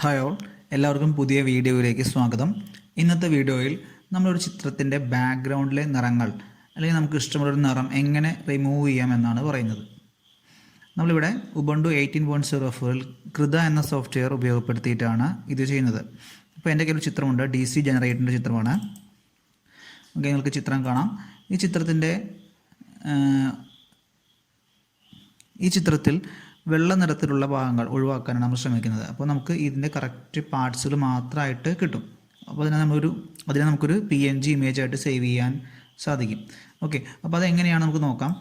Hi all, എല്ലാവർക്കും പുതിയ വീഡിയോയിലേക്ക് സ്വാഗതം. ഇന്നത്തെ വീഡിയോയിൽ നമ്മളൊരു ചിത്രത്തിൻ്റെ ബാക്ക്ഗ്രൗണ്ടിലെ നിറങ്ങൾ അല്ലെങ്കിൽ നമുക്ക് ഇഷ്ടമുള്ളൊരു നിറം എങ്ങനെ റിമൂവ് ചെയ്യാമെന്നാണ് പറയുന്നത്. നമ്മളിവിടെ ubuntu 18.04 കൃത എന്ന സോഫ്റ്റ്വെയർ ഉപയോഗപ്പെടുത്തിയിട്ടാണ് ഇത് ചെയ്യുന്നത്. അപ്പോൾ എൻ്റെ കയ്യിൽ ഒരു ചിത്രമുണ്ട്, DC ജനറേറ്ററിൻ്റെ ചിത്രമാണ്. ഓക്കെ, നിങ്ങൾക്ക് ചിത്രം കാണാം. ഈ ചിത്രത്തിൽ വെള്ള നിറത്തിലുള്ള ഭാഗങ്ങൾ ഒഴിവാക്കാനാണ് നമ്മൾ ശ്രമിക്കുന്നത്. അപ്പോൾ നമുക്ക് ഇതിൻ്റെ കറക്റ്റ് പാർട്സുകൾ മാത്രമായിട്ട് കിട്ടും. അപ്പോൾ അതിനെ നമുക്കൊരു PNG ഇമേജ് ആയിട്ട് സേവ് ചെയ്യാൻ സാധിക്കും. ഓക്കെ, അപ്പോൾ അതെങ്ങനെയാണ് നമുക്ക് നോക്കാം.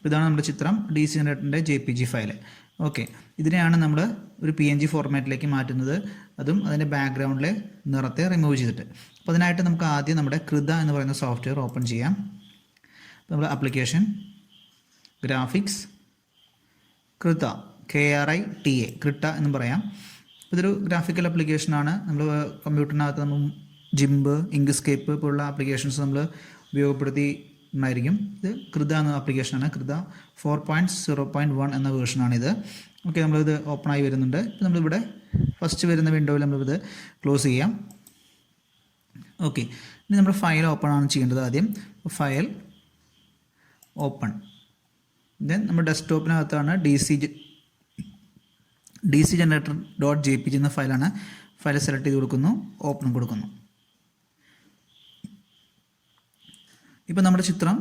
ഇതാണ് നമ്മുടെ ചിത്രം, DC ജനറേറ്ററിൻ്റെ JPG ഫയൽ. ഓക്കെ, ഇതിനെയാണ് നമ്മൾ ഒരു PNG ഫോർമാറ്റിലേക്ക് മാറ്റുന്നത്, അതും അതിൻ്റെ ബാക്ക്ഗ്രൗണ്ടിലെ നിറത്തെ റിമൂവ് ചെയ്തിട്ട്. അപ്പോൾ അതിനായിട്ട് നമുക്ക് ആദ്യം നമ്മുടെ കൃത എന്ന് പറയുന്ന സോഫ്റ്റ്വെയർ ഓപ്പൺ ചെയ്യാം. നമ്മൾ ആപ്ലിക്കേഷൻ, ഗ്രാഫിക്സ്, കൃത, KRITA, ക്രിട്ട എന്ന് പറയാം. ഇതൊരു ഗ്രാഫിക്കൽ ആപ്ലിക്കേഷനാണ്. നമ്മൾ കമ്പ്യൂട്ടറിനകത്ത് നമ്മൾ ജിംബ്, ഇങ്ക്സ്കേപ്പ് പോലുള്ള ആപ്ലിക്കേഷൻസ് നമ്മൾ ഉപയോഗപ്പെടുത്തി ഉണ്ടായിരിക്കും. ഇത് കൃത എന്ന ആപ്ലിക്കേഷനാണ്. കൃത 4.0.1 എന്ന വേർഷനാണിത്. ഓക്കെ, നമ്മളിത് ഓപ്പണായി വരുന്നുണ്ട്. ഇപ്പോൾ നമ്മളിവിടെ ഫസ്റ്റ് വരുന്ന വിൻഡോയിൽ നമ്മളിത് ക്ലോസ് ചെയ്യാം. ഓക്കെ, ഇനി നമ്മൾ ഫയൽ ഓപ്പൺ ആണ് ചെയ്യേണ്ടത്. ആദ്യം ഫയൽ ഓപ്പൺ, ദെൻ നമ്മുടെ ഡെസ്ക്ടോപ്പിനകത്താണ് DC ജനറേറ്റർ .jpg എന്ന ഫയലാണ്. ഫയൽ സെലക്ട് ചെയ്ത് കൊടുക്കുന്നു, ഓപ്പൺ കൊടുക്കുന്നു. ഇപ്പോൾ നമ്മുടെ ചിത്രം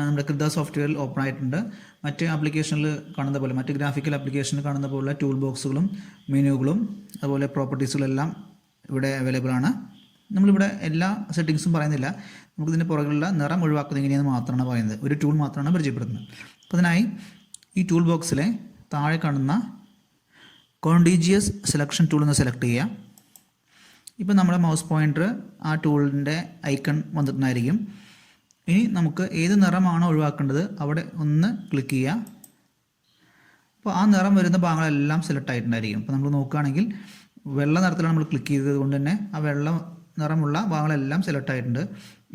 നമ്മുടെ കൃത സോഫ്റ്റ്വെയറിൽ ഓപ്പൺ ആയിട്ടുണ്ട്. മറ്റ് ആപ്ലിക്കേഷനിൽ കാണുന്ന പോലെ, മറ്റ് ഗ്രാഫിക്കൽ ആപ്ലിക്കേഷനിൽ കാണുന്ന പോലെ ടൂൾ ബോക്സുകളും മെനുകളും അതുപോലെ പ്രോപ്പർട്ടീസുകളെല്ലാം ഇവിടെ അവൈലബിൾ ആണ്. നമ്മളിവിടെ എല്ലാ സെറ്റിങ്സും പറയുന്നില്ല, നമുക്കിതിൻ്റെ പുറകിലുള്ള നിറം ഒഴിവാക്കുന്നത് എങ്ങനെയെന്ന് മാത്രമാണ് പറയുന്നത്. ഒരു ടൂൾ മാത്രമാണ് പരിചയപ്പെടുത്തുന്നത്. അപ്പോൾ അതിനായി ഈ ടൂൾ ബോക്സിലെ താഴെ കാണുന്ന കോണ്ടിജിയസ് സെലക്ഷൻ ടൂൾ എന്ന് സെലക്ട് ചെയ്യുക. ഇപ്പോൾ നമ്മുടെ മൗസ് പോയിൻ്റർ ആ ടൂളിൻ്റെ ഐക്കൺ വന്നിട്ടുണ്ടായിരിക്കും. ഇനി നമുക്ക് ഏത് നിറമാണോ ഒഴിവാക്കേണ്ടത് അവിടെ ഒന്ന് ക്ലിക്ക് ചെയ്യുക. അപ്പോൾ ആ നിറം വരുന്ന ഭാഗങ്ങളെല്ലാം സെലക്ട് ആയിട്ടുണ്ടായിരിക്കും. അപ്പോൾ നമ്മൾ നോക്കുകയാണെങ്കിൽ വെള്ള നിറത്തിലാണ് നമ്മൾ ക്ലിക്ക് ചെയ്തത് കൊണ്ട് തന്നെ ആ വെള്ള നിറമുള്ള ഭാഗങ്ങളെല്ലാം സെലക്ട് ആയിട്ടുണ്ട്.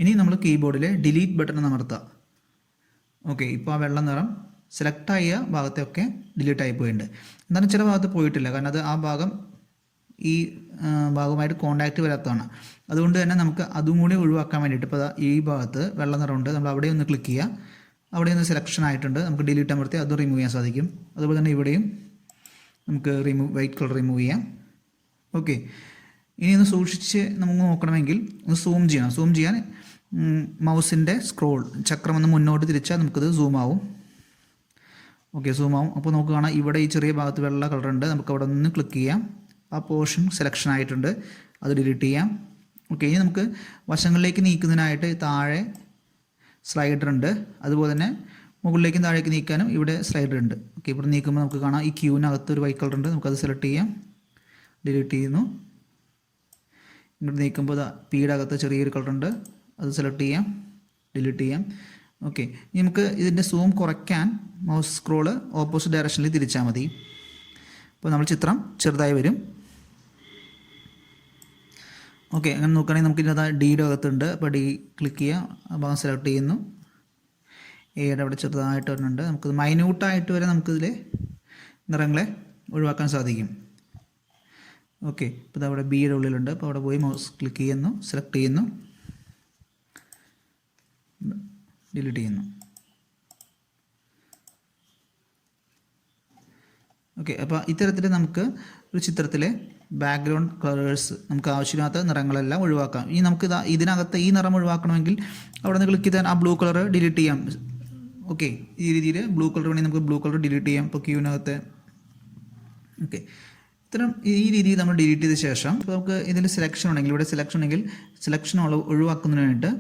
ഇനി നമ്മൾ കീബോർഡിലെ ഡിലീറ്റ് ബട്ടൺ അമർത്തുക. ഓക്കെ, ഇപ്പോൾ ആ വെള്ള നിറം സെലക്ട് ആയ ഭാഗത്തെയൊക്കെ ഡിലീറ്റ് ആയി പോയിട്ടുണ്ട്. എന്നാലും ചില ഭാഗത്ത് പോയിട്ടില്ല, കാരണം അത് ആ ഭാഗം ഈ ഭാഗമായിട്ട് കോണ്ടാക്റ്റ് വരാത്തതാണ്. അതുകൊണ്ട് തന്നെ നമുക്ക് അതും കൂടി ഒഴിവാക്കാൻ വേണ്ടിയിട്ട് ഇപ്പോൾ ഈ ഭാഗത്ത് വെള്ള നിറമുണ്ട്, നമ്മൾ അവിടെ ഒന്ന് ക്ലിക്ക് ചെയ്യുക. അവിടെ ഒന്ന് സെലക്ഷൻ ആയിട്ടുണ്ട്, നമുക്ക് ഡിലീറ്റ് അമർത്തി അതും റിമൂവ് ചെയ്യാൻ സാധിക്കും. അതുപോലെ തന്നെ ഇവിടെയും നമുക്ക് വൈറ്റ് കളർ റിമൂവ് ചെയ്യാം. ഓക്കെ, ഇനി ഒന്ന് സൂക്ഷിച്ച് നമുക്ക് നോക്കണമെങ്കിൽ ഒന്ന് സൂം ചെയ്യണം. സൂം ചെയ്യാൻ മൗസിൻ്റെ സ്ക്രോൾ ചക്രം ഒന്ന് മുന്നോട്ട് തിരിച്ചാൽ നമുക്കത് സൂം ആവും. ഓക്കെ, സൂം ആവും. അപ്പോൾ നമുക്ക് കാണാം ഇവിടെ ഈ ചെറിയ ഭാഗത്ത് വെള്ള കളറുണ്ട്, നമുക്ക് അവിടെ നിന്ന് ക്ലിക്ക് ചെയ്യാം. ആ പോർഷൻ സെലക്ഷൻ ആയിട്ടുണ്ട്, അത് ഡിലീറ്റ് ചെയ്യാം. ഓക്കെ, ഇനി നമുക്ക് വശങ്ങളിലേക്ക് നീക്കുന്നതിനായിട്ട് താഴെ സ്ലൈഡർ ഉണ്ട്, അതുപോലെ തന്നെ മുകളിലേക്കും താഴേക്ക് നീക്കാനും ഇവിടെ സ്ലൈഡർ ഉണ്ട്. ഓക്കെ, ഇവിടെ നീക്കുമ്പോൾ നമുക്ക് കാണാം ഈ ക്യൂവിനകത്ത് ഒരു വൈറ്റ് കളർ ഉണ്ട്, നമുക്കത് സെലക്ട് ചെയ്യാം, ഡിലീറ്റ് ചെയ്യുന്നു. ഇങ്ങോട്ട് നീക്കുമ്പോൾ പിയുടെ അകത്ത് ചെറിയൊരു കളറുണ്ട്, അത് സെലക്ട് ചെയ്യാം, ഡിലീറ്റ് ചെയ്യാം. ഓക്കെ, നമുക്ക് ഇതിൻ്റെ സൂം കുറയ്ക്കാൻ മൗസ് സ്ക്രോള് ഓപ്പോസിറ്റ് ഡയറക്ഷനിൽ തിരിച്ചാൽ മതി. അപ്പോൾ നമ്മൾ ചിത്രം ചെറുതായി വരും. ഓക്കെ, അങ്ങനെ നോക്കുകയാണെങ്കിൽ നമുക്ക് ഇതിനകത്ത് ഡിയുടെ അകത്തുണ്ട്. അപ്പോൾ ഡി ക്ലിക്ക് ചെയ്യുക, ആ ഭാഗം സെലക്ട് ചെയ്യുന്നു. എയുടെ അവിടെ ചെറുതായിട്ട് വരുന്നുണ്ട്, നമുക്കത് മൈന്യൂട്ടായിട്ട് വരെ നമുക്കിതിൽ നിറങ്ങളെ ഒഴിവാക്കാൻ സാധിക്കും. ഓക്കെ, ഇപ്പോൾ ഇതവിടെ ബിയുടെ ഉള്ളിലുണ്ട്. അപ്പോൾ അവിടെ പോയി മൗസ് ക്ലിക്ക് ചെയ്യുന്നു, സെലക്ട് ചെയ്യുന്നു, ഡിലീറ്റ് ചെയ്യുന്നു. ഓക്കെ, അപ്പോൾ ഇത്തരത്തിൽ നമുക്ക് ഒരു ചിത്രത്തിലെ ബാക്ക്ഗ്രൗണ്ട് കളേഴ്സ്, നമുക്ക് ആവശ്യമില്ലാത്ത നിറങ്ങളെല്ലാം ഒഴിവാക്കാം. ഇനി നമുക്ക് ഇതിനകത്ത് ഈ നിറം ഒഴിവാക്കണമെങ്കിൽ അവിടെ നിന്ന് ക്ലിക്ക് ചെയ്താൽ ആ ബ്ലൂ കളർ ഡിലീറ്റ് ചെയ്യാം. ഓക്കെ, ഈ രീതിയിൽ ബ്ലൂ കളർ വേണമെങ്കിൽ നമുക്ക് ബ്ലൂ കളർ ഡിലീറ്റ് ചെയ്യാം. ഇപ്പോൾ ക്യൂവിനകത്ത് ഓക്കെ, ഈ രീതിയിൽ നമ്മൾ ഡിലീറ്റ് ചെയ്ത ശേഷം ഇപ്പോൾ നമുക്ക് ഇതിൽ സെലക്ഷൻ ഉണ്ടെങ്കിൽ, ഇവിടെ സെലക്ഷൻ ഉണ്ടെങ്കിൽ സെലക്ഷൻ ഒഴിവാക്കുന്നതിന് വേണ്ടിയിട്ട്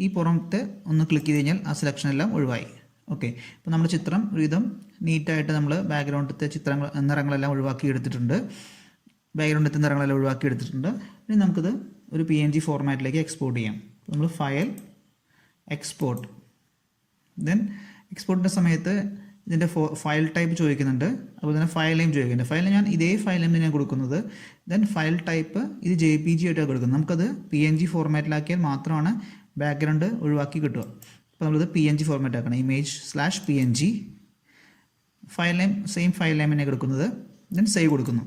ഈ പുറത്തെ ഒന്ന് ക്ലിക്ക് ചെയ്ത് കഴിഞ്ഞാൽ ആ സെലക്ഷൻ എല്ലാം ഒഴിവായി. ഓക്കെ, ഇപ്പോൾ നമ്മുടെ ചിത്രം ഒരുവിധം നീറ്റായിട്ട് നമ്മൾ ബാക്ക്ഗ്രൗണ്ടിലത്തെ നിറങ്ങളെല്ലാം ഒഴിവാക്കി എടുത്തിട്ടുണ്ട്. ഇനി നമുക്കിത് ഒരു PNG ഫോർമാറ്റിലേക്ക് എക്സ്പോർട്ട് ചെയ്യാം. നമ്മൾ ഫയൽ, എക്സ്പോർട്ട്, ദെൻ എക്സ്പോർട്ടിൻ്റെ സമയത്ത് ഇതിൻ്റെ ഫയൽ ടൈപ്പ് ചോദിക്കുന്നുണ്ട്, അതുപോലെ തന്നെ ഫയൽ നെയിം ചോദിക്കുന്നുണ്ട്. ഫയൽ ഞാൻ ഇതേ ഫയൽ നെയിം ഞാൻ കൊടുക്കുന്നത്. ദെൻ ഫയൽ ടൈപ്പ് ഇത് JPG ആയിട്ടാണ് കൊടുക്കുന്നത്. നമുക്കത് PNG ഫോർമാറ്റിലാക്കിയാൽ മാത്രമാണ് ബാക്ക്ഗ്രൗണ്ട് ഒഴിവാക്കി കിട്ടുക. അപ്പോൾ നമ്മളിത് PNG ഫോർമാറ്റ് ആക്കണം, image/PNG. File name same file name തന്നെ കൊടുക്കുന്നത്. ദെൻ സേവ് കൊടുക്കുന്നു.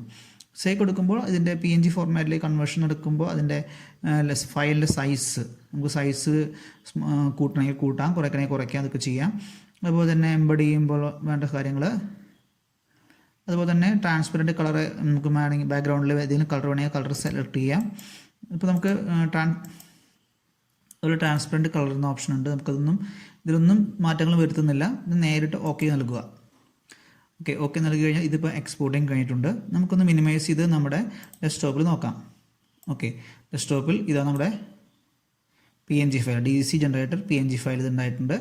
സേവ് കൊടുക്കുമ്പോൾ ഇതിൻ്റെ PNG ഫോർമാറ്റിലേക്ക് കൺവേർഷൻ എടുക്കുമ്പോൾ അതിൻ്റെ ഫയലിൻ്റെ സൈസ് നമുക്ക് സൈസ് കൂട്ടണമെങ്കിൽ കൂട്ടാം, കുറയ്ക്കണമെങ്കിൽ കുറയ്ക്കാം, അതൊക്കെ ചെയ്യാം. അതുപോലെ തന്നെ എംബഡ് ചെയ്യുമ്പോൾ വേണ്ട കാര്യങ്ങൾ, അതുപോലെ തന്നെ ട്രാൻസ്പെറൻറ്റ് കളർ നമുക്ക് വേണമെങ്കിൽ ബാക്ക്ഗ്രൗണ്ടിൽ ഏതെങ്കിലും കളർ വേണമെങ്കിൽ കളർ സെലക്ട് ചെയ്യാം. ഇപ്പോൾ നമുക്ക് ഒരു ട്രാൻസ്പെറൻറ്റ് കളർ എന്ന ഓപ്ഷൻ ഉണ്ട്. ഇതിലൊന്നും മാറ്റങ്ങൾ വരുത്തുന്നില്ല. ഇത് നേരിട്ട് ഓക്കെ നൽകുക. ഓക്കെ നൽകി കഴിഞ്ഞാൽ ഇതിപ്പോൾ എക്സ്പോർട്ടിങ് കഴിഞ്ഞിട്ടുണ്ട്. നമുക്കൊന്ന് മിനിമൈസ് ചെയ്ത് നമ്മുടെ ഡെസ്ക്ടോപ്പിൽ നോക്കാം. ഡെസ്ക്ടോപ്പിൽ ഇതാ നമ്മുടെ PNG file, DC generator PNG file ഇത് ഉണ്ടായിട്ടുണ്ട്.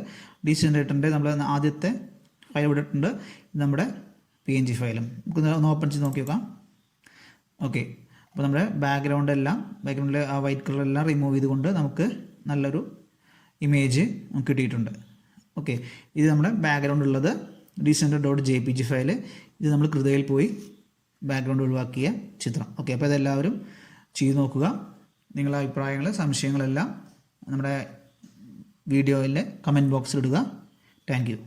DC ജനറേറ്ററിൻ്റെ നമ്മൾ ആദ്യത്തെ ഫയൽ ഇവിടെ ഇട്ടുണ്ട്. ഇത് നമ്മുടെ PNG ഫയലും നമുക്കൊന്ന് ഒന്ന് ഓപ്പൺ ചെയ്ത് നോക്കി നോക്കാം. അപ്പോൾ നമ്മുടെ ബാക്ക്ഗ്രൗണ്ടിൽ ആ വൈറ്റ് കളറെല്ലാം റിമൂവ് ചെയ്തുകൊണ്ട് നമുക്ക് നല്ലൊരു ഇമേജ് നമുക്ക് കിട്ടിയിട്ടുണ്ട്. ഇത് നമ്മുടെ ബാക്ക്ഗ്രൗണ്ട് ഉള്ളത് decenter.jpg ഫയൽ. ഇത് നമ്മൾ കൃതയിൽ പോയി ബാക്ക്ഗ്രൗണ്ട് ഒഴിവാക്കിയ ചിത്രം. അപ്പോൾ ഇതെല്ലാവരും ചെയ്ത് നോക്കുക. നിങ്ങളുടെ അഭിപ്രായങ്ങൾ, സംശയങ്ങളെല്ലാം നമ്മുടെ വീഡിയോയിലെ കമൻറ്റ് ബോക്സിൽ ഇടുക. Thank you.